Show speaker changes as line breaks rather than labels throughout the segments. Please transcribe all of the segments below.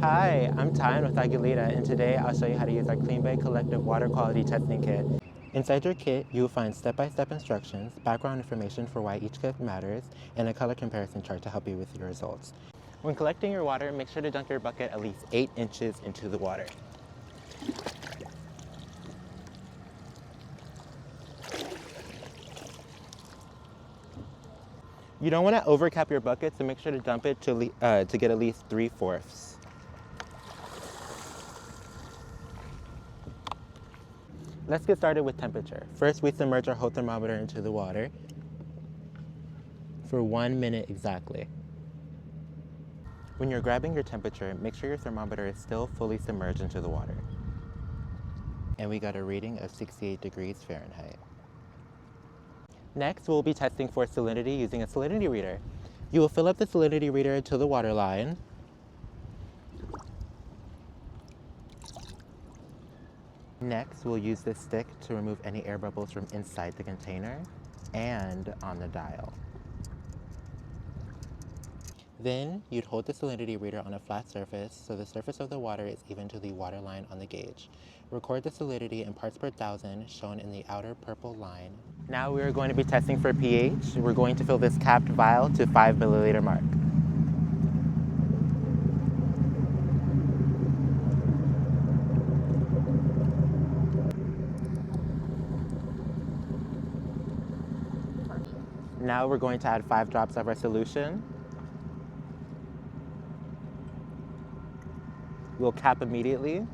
Hi, I'm Tyan with Algalita, and today I'll show you how to use our Clean Bay Collective water quality testing kit. Inside your kit, you will find step-by-step instructions, background information for why each kit matters, and a color comparison chart to help you with your results. When collecting your water, make sure to dunk your bucket at least 8 inches into the water. You don't want to overcap your bucket, so make sure to dump it to get at least 3/4. Let's get started with temperature. First, we submerge our whole thermometer into the water for 1 minute exactly. When you're grabbing your temperature, make sure your thermometer is still fully submerged into the water. And we got a reading of 68 degrees Fahrenheit. Next, we'll be testing for salinity using a salinity reader. You will fill up the salinity reader to the water line. Next, we'll use this stick to remove any air bubbles from inside the container and on the dial. Then, you'd hold the salinity reader on a flat surface so the surface of the water is even to the water line on the gauge. Record the salinity in parts per thousand shown in the outer purple line. Now we are going to be testing for pH. We're going to fill this capped vial to 5 milliliter mark. Now we're going to add 5 drops of our solution. We'll cap immediately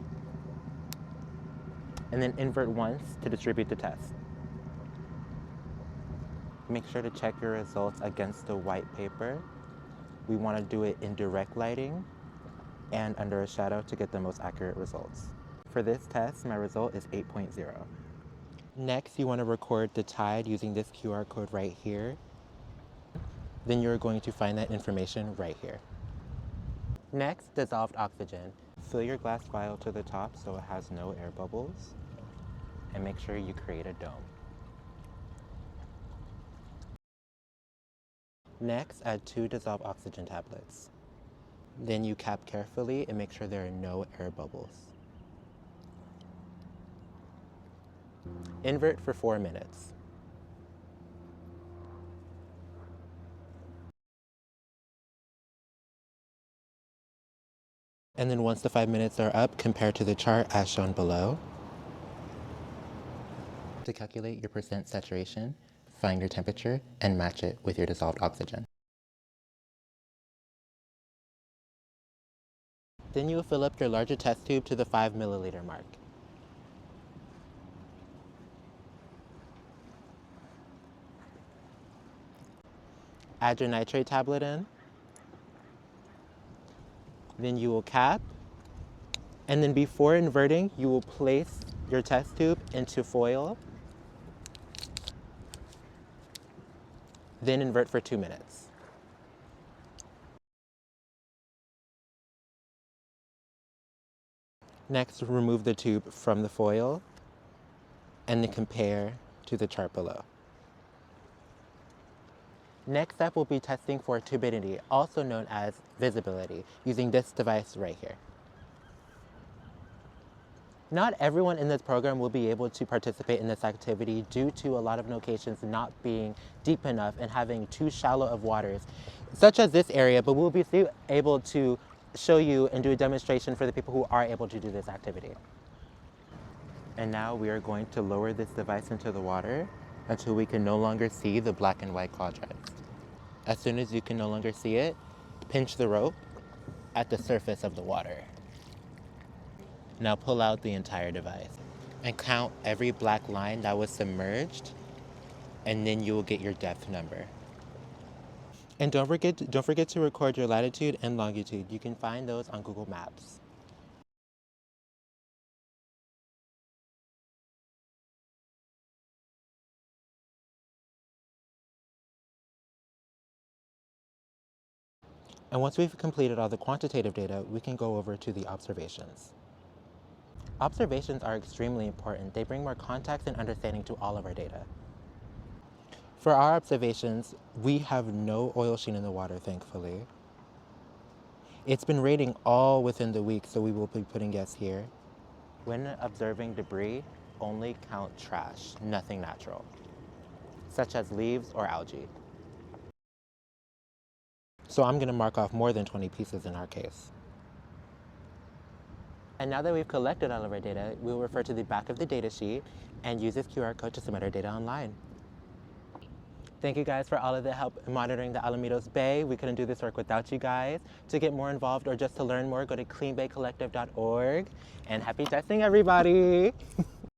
and then invert once to distribute the test. Make sure to check your results against the white paper. We want to do it in direct lighting and under a shadow to get the most accurate results. For this test, my result is 8.0. Next, you want to record the tide using this QR code right here. Then you're going to find that information right here. Next, dissolved oxygen. Fill your glass vial to the top so it has no air bubbles, and make sure you create a dome. Next, add 2 dissolved oxygen tablets. Then you cap carefully and make sure there are no air bubbles. Invert for 4 minutes. And then once the 5 minutes are up, compare to the chart as shown below. To calculate your percent saturation, find your temperature and match it with your dissolved oxygen. Then you will fill up your larger test tube to the 5 milliliter mark. Add your nitrate tablet in. Then you will cap. And then before inverting, you will place your test tube into foil. Then invert for 2 minutes. Next, remove the tube from the foil and then compare to the chart below. Next up, we'll be testing for turbidity, also known as visibility, using this device right here. Not everyone in this program will be able to participate in this activity due to a lot of locations not being deep enough and having too shallow of waters, such as this area, but we'll be able to show you and do a demonstration for the people who are able to do this activity. And now we are going to lower this device into the water until we can no longer see the black and white quadrants. As soon as you can no longer see it, pinch the rope at the surface of the water. Now pull out the entire device and count every black line that was submerged, and then you will get your depth number. And don't forget to record your latitude and longitude. You can find those on Google Maps. And once we've completed all the quantitative data, we can go over to the observations. Observations are extremely important. They bring more context and understanding to all of our data. For our observations, we have no oil sheen in the water, thankfully. It's been raining all within the week, so we will be putting guests here. When observing debris, only count trash, nothing natural, such as leaves or algae. So I'm going to mark off more than 20 pieces in our case. And now that we've collected all of our data, we'll refer to the back of the data sheet and use this QR code to submit our data online. Thank you guys for all of the help monitoring the Alamitos Bay. We couldn't do this work without you guys. To get more involved or just to learn more, go to cleanbaycollective.org. And happy testing, everybody!